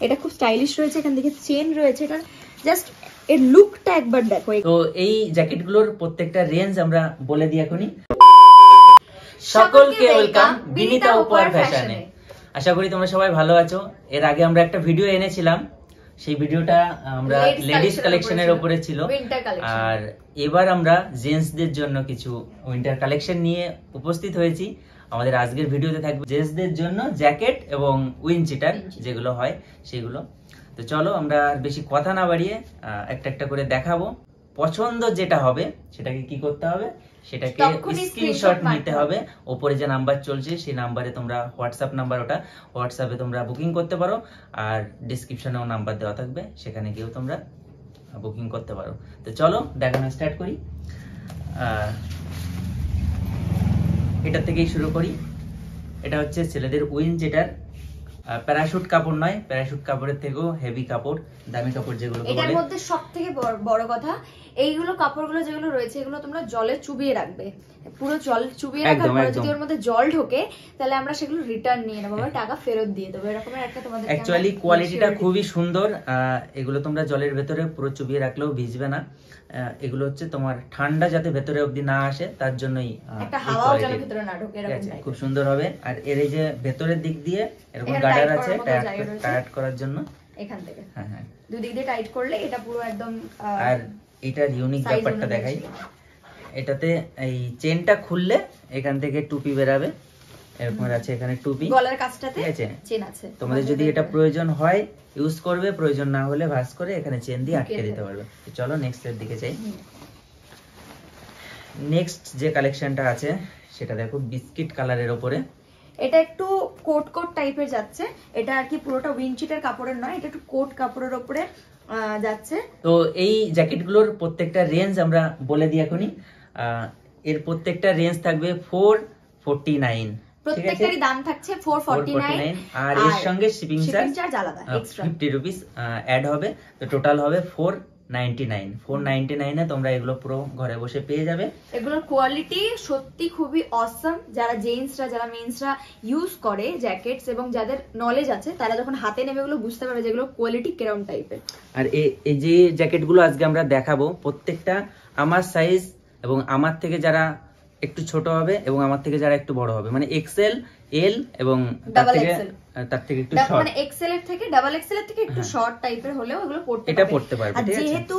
এটা খুব স্টাইলিশ রয়েছে, এখান থেকে চেন রয়েছে, এটা জাস্ট এর লুকটা একবার দেখো। তো এই জ্যাকেটগুলোর প্রত্যেকটা রেঞ্জ আমরা বলে দিই এখনই। সকলকে ওয়েলকাম বিনিতা উপহার ফ্যাশনে। আশা করি তোমরা সবাই ভালো আছো। এর আগে আমরা একটা ভিডিও এনেছিলাম, সেই ভিডিওটা আমরা লেডিস কালেকশনের উপরে ছিল, আর এবার আমরা জেন্টসদের জন্য কিছু উইন্টার কালেকশন নিয়ে উপস্থিত হয়েছি। আমাদের আজকের ভিডিওতে থাকবে জেন্টসদের জন্য জ্যাকেট এবং উইন্ডচিটার যেগুলো হয় সেগুলো। তো চলো আমরা আর বেশি কথা না বাড়িয়ে একটা একটা করে দেখাবো। পছন্দ যেটা হবে সেটাকে কি করতে হবে, সেটাকে স্ক্রিনশট নিতে হবে। উপরে যে নাম্বার চলছে সেই নাম্বারে তোমরা হোয়াটসঅ্যাপ নাম্বার, ওটা হোয়াটসঅ্যাপে তোমরা বুকিং করতে পারো, আর ডিসক্রিপশনেও নাম্বার দেওয়া থাকবে, সেখানে গিয়েও তোমরা বুকিং করতে পারো। তো চলো দেখানো স্টার্ট করি। এটা থেকেই শুরু করি। এটা হচ্ছে ছেলেদের উইন্ডচিটার, প্যারাশুট কাপড় নয়, প্যারাশুট কাপড়ের থেকেও হেভি কাপড়, দামি কাপড় যেগুলো বলে। এটার মধ্যে সবথেকে বড় কথা, এইগুলো কাপড়গুলো যেগুলো রয়েছে এগুলো তোমরা জলে চুবিয়ে রাখবে। পুরো জল চুবিয়ে রাখার পরে যদি ওর মধ্যে জল ঢোকে তাহলে আমরা সেগুলো রিটার্ন নিয়ে নেবো, টাকা ফেরত দিয়ে দেবো। এরকমের একটা তোমাদের অ্যাকচুয়ালি কোয়ালিটিটা খুবই সুন্দর। এগুলো তোমরা জলের ভেতরে পুরো চুবিয়ে রাখলেও ভিজবে না। এগুলো হচ্ছে তোমার ঠান্ডা যাতে ভেতরে অবধি না আসে তার জন্যই, একটা হাওয়াও জলের ভেতরে না ঢোকে, এরকম খুব সুন্দর হবে। আর এর এই যে ভেতরের দিক দিয়ে এরকম গার্ডার আছে টাইট করার জন্য, এখান থেকে হ্যাঁ দুই দিক দিয়ে টাইট করলে এটা পুরো একদম। আর এটার ইউনিক ব্যাপারটা দেখাই, এটাতে এই চেনটা খুললে এখান থেকে টুপি বেরাবে, এরকম আছে এখানে টুপি, গলার কাছটাতে চেন আছে। তোমাদের যদি এটা প্রয়োজন হয় ইউজ করবে, প্রয়োজন না হলে ভাঁজ করে এখানে চেন দিয়ে আটকে দিতে পারবে। তো চলো নেক্সট এর দিকে যাই। নেক্সট যে কালেকশনটা আছে সেটা দেখো বিস্কিট কালারের উপরে। এটা একটু কোট কোট টাইপের যাচ্ছে, এটা আর কি পুরোটা উইন্ডচিটার কাপড়ের নয়, এটা একটু কোট কাপড়ের উপরে যাচ্ছে। তো এই জ্যাকেটগুলোর প্রত্যেকটা রেঞ্জ আমরা বলে দিই এখনই। এর প্রত্যেকটা রেঞ্জ থাকবে 449, প্রত্যেকটারই দাম থাকছে 449, আর এর সঙ্গে শিপিং চার্জ আলাদা এক্সট্রা 50 রুপিস অ্যাড হবে। তো টোটাল হবে 499 এ তোমরা এগুলো পুরো ঘরে বসে পেয়ে যাবে। এগুলোর কোয়ালিটি সত্যি খুবই অসাম। যারা জেন্টসরা, যারা মেন্সরা ইউজ করে জ্যাকেটস এবং যাদের নলেজ আছে, তারা যখন হাতে নেবে এগুলো বুঝতে পারবে যেগুলো কোয়ালিটি কেরম টাইপের। আর এই যে জ্যাকেটগুলো আজকে আমরা দেখাবো প্রত্যেকটা আমার সাইজ এবং আমার থেকে যারা একটু ছোট হবে এবং আমার থেকে যারা একটু বড় হবে, মানে এক্সেল, এল এবং তার থেকে একটু শর্ট, মানে এক্সেল এর থেকে ডাবল এক্সেল এর থেকে একটু শর্ট টাইপের হলেও এগুলো পড়তে পারবে। আর যেহেতু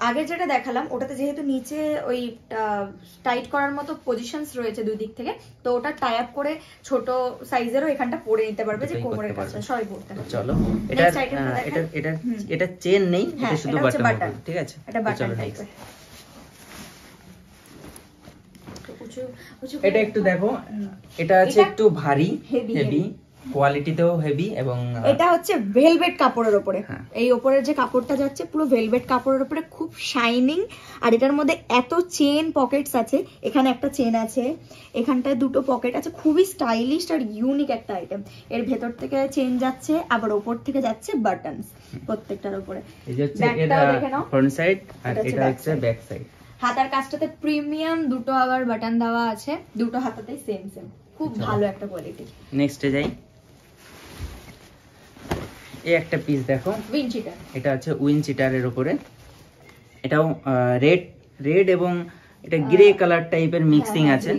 আগে যেটা দেখালাম ওটাতে যেহেতু নিচে ওই টাইট করার মতো পজিশনস রয়েছে দুই দিক থেকে, তো ওটা টাই আপ করে ছোট সাইজেরও এখানটা পরে নিতে পারবে, যে কোমরের কাছে সবাই পড়তে পারবে। চলো এটা চেন নেই, এটা শুধু বাটন, ঠিক আছে? এটা বাটন টাইপের। এটা একটু দেখো, এটা আছে একটু ভারী, হেভি কোয়ালিটিতেও হেভি, এবং এটা হচ্ছে ভেলভেট কাপড়ের উপরে। এই উপরের যে কাপড়টা যাচ্ছে পুরো ভেলভেট কাপড়ের উপরে, খুব শাইনিং। আর এটার মধ্যে এত চেন পকেটস আছে, এখানে একটা চেন আছে, এখানটায় দুটো পকেট আছে, খুবই স্টাইলিশ আর ইউনিক একটা আইটেম। এর ভেতর থেকে চেন যাচ্ছে, আবার উপর থেকে যাচ্ছে বাটনস প্রত্যেকটার উপরে। এই যে এটা ফ্রন্ট সাইড আর এটা হচ্ছে ব্যাক সাইড। হাতার কাজটাতে প্রিমিয়াম দুটো আবার বাটন দেওয়া আছে, দুটো হাতাতেই সেম, খুব ভালো একটা কোয়ালিটি। নেক্সটে যাই। এই একটা পিস দেখো, উইন্ডচিটার। এটা আছে উইন্ডচিটারের উপরে, এটাও রেড এবং এটা গ্রে কালার টাইপের মিক্সিং আছে,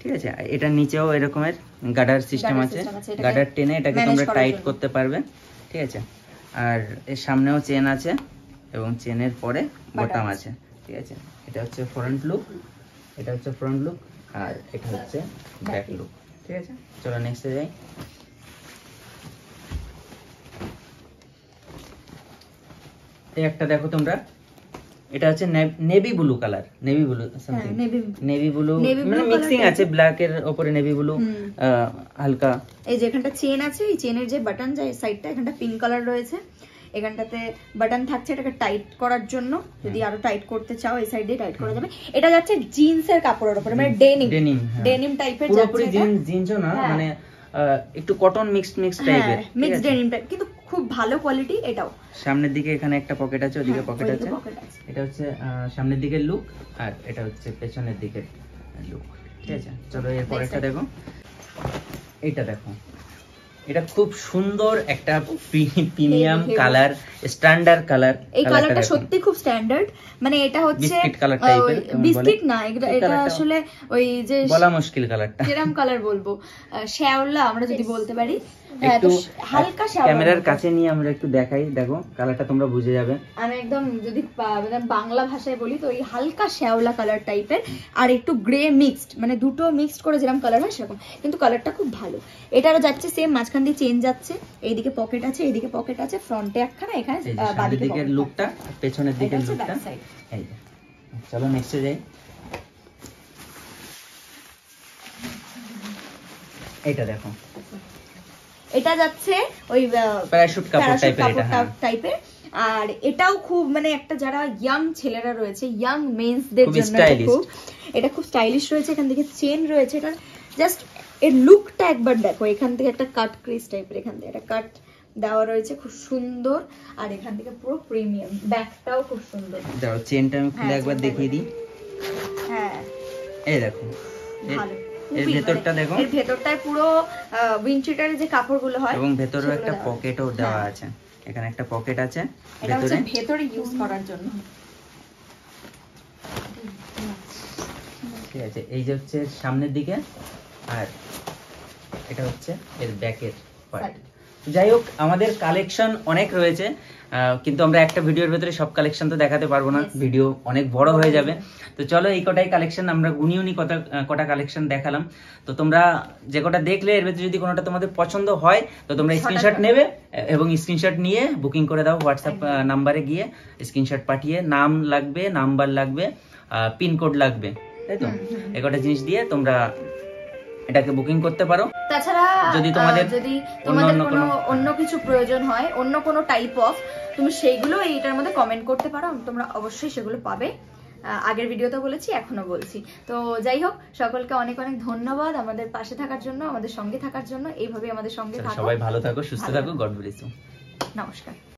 ঠিক আছে? এটা নিচেও এরকমের গার্ডার সিস্টেম আছে, গার্ডার টেনে এটাকে তোমরা টাইট করতে পারবে, ঠিক আছে? আর এর সামনেও চেন আছে এবং চেনের পরে বটম আছে, ঠিক আছে? এটা হচ্ছে ফ্রন্ট লুক, এটা হচ্ছে ফ্রন্ট লুক, আর এটা হচ্ছে ব্যাক লুক, ঠিক আছে? চলো নেক্সটে যাই। এই একটা দেখো তোমরা, এটা হচ্ছে navy blue colour, navy blue something, navy blue মানে মিক্সিং আছে, ব্ল্যাক এর উপরে নেভি ব্লু হালকা। এই যে এখানটা চেন আছে, এই চেনের যে বাটন যায় সাইডটা, এখানটা পিঙ্ক কালার রয়েছে, এখানটাতে বাটন থাকছে এটাকে টাইট করার জন্য। যদি আরো টাইট করতে চাও এই সাইড দিয়ে টাইট করা যাবে। এটা যাচ্ছে জিন্সের কাপড়ের উপরে, মানে ডেনিম টাইপের যাচ্ছে। পুরোপুরি জিন্সও না, মানে একটু কটন মিক্সড টাইপের, মিক্সড ডেনিম টাইপ, কিন্তু খুব ভালো কোয়ালিটি। এটাও সামনের দিকে এখানে একটা পকেট আছে, ওদিকে পকেট আছে। এটা হচ্ছে সামনের দিকের লুক, আর এটা হচ্ছে পেছনের দিকের লুক, ঠিক আছে? চলো এর পরেরটা দেখো। এইটা দেখো, এটা খুব সুন্দর একটা প্রিমিয়াম কালার, স্ট্যান্ডার্ড কালার। এই কালারটা সত্যি খুব স্ট্যান্ডার্ড, মানে এটা হচ্ছে বিস্কিট কালার টাইপের। বিস্কিট না, এটা আসলে ওই যে বলা মুশকিল কালারটা, কিরকম কালার বলবো, শ্যাওলা আমরা যদি বলতে পারি। একটু হালকা শ্যাওলা, ক্যামেরার কাছে নিয়ে আমরা একটু দেখাই, দেখো কালারটা তোমরা বুঝে যাবে। আমি একদম যদি বাংলা ভাষায় বলি তো এই হালকা শ্যাওলা কালার টাইপের, আর একটু গ্রে মিক্সড, মানে দুটো মিক্সড করে যেরকম কালার হয় সেরকম, কিন্তু কালারটা খুব ভালো। এটারও যাচ্ছে সেম, মাঝখান দিয়ে চেন যাচ্ছে, এইদিকে পকেট আছে, এইদিকে পকেট আছে, ফ্রন্টে একখানা, এখানে বাদিকে দিকের লুকটা, পেছনের দিকের লুকটা। এই চলো নেক্সটে যাই। এটা দেখো, এটা যাচ্ছে ওই প্যারাশুট কাপড় টাইপের, আর এটাও খুব মানে একটা যারা ইয়াং ছেলেরা রয়েছে, ইয়াং মেন্সদের জন্য এটা খুব স্টাইলিশ রয়েছে। এখান থেকে চেন রয়েছে, এটা জাস্ট এর লুকটা একবার দেখো। এখান থেকে একটা কাট ক্রিস টাইপের, এখান থেকে একটা কাট দেওয়া রয়েছে, খুব সুন্দর। আর এখান থেকে পুরো প্রিমিয়াম, ব্যাকটাও খুব সুন্দর। দাও চেনটা আমি খুলে একবার দেখিয়ে দিই। হ্যাঁ এই দেখো, ভালো। এর ভেতরটা দেখো, এর ভেতরটায় পুরো উইন্ডশিটারের যে কাপড়গুলো হয়, এবং ভেতরেও একটা পকেটও দেওয়া আছে। এখানে একটা পকেট আছে ভেতরে ইউজ করার জন্য। ঠিক আছে, এই যে হচ্ছে সামনের দিকে, আর এটা হচ্ছে এর ব্যাকের পার্ট। যাই হোক, আমাদের কালেকশন অনেক রয়েছে, কিন্তু আমরা একটা ভিডিওর ভেতরে সব কালেকশন তো দেখাতে পারবো না, ভিডিও অনেক বড় হয়ে যাবে। তো চলো, এই কটাই কালেকশন আমরা গুনি কটা কালেকশন দেখালাম। তো তোমরা যে কটা দেখলে, এর ভেতরে যদি কোনোটা তোমাদের পছন্দ হয় তো তোমরা স্ক্রিনশট নেবে, এবং স্ক্রিনশট নিয়ে বুকিং করে দাও। হোয়াটসঅ্যাপ নাম্বারে গিয়ে স্ক্রিনশট পাঠিয়ে, নাম লাগবে, নাম্বার লাগবে, পিনকোড লাগবে, তাই তো? এই কটা জিনিস দিয়ে তোমরা এটাকে বুকিং করতে পারো। তাছাড়া যদি তোমাদের কোনো অন্য কিছু প্রয়োজন হয়, অন্য কোনো টাইপ অফ, তুমি সেইগুলো এইটার মধ্যে কমেন্ট করতে পারো, তোমরা অবশ্যই সেগুলো পাবে। আগের ভিডিওতে বলেছি, এখনো বলছি। তো যাই হোক, সকলকে অনেক অনেক ধন্যবাদ আমাদের পাশে থাকার জন্য, আমাদের সঙ্গে থাকার জন্য। এইভাবে আমাদের সঙ্গে থাকো, সবাই ভালো থাকো, সুস্থ থাকো, গড ব্লেস ইউ। নমস্কার।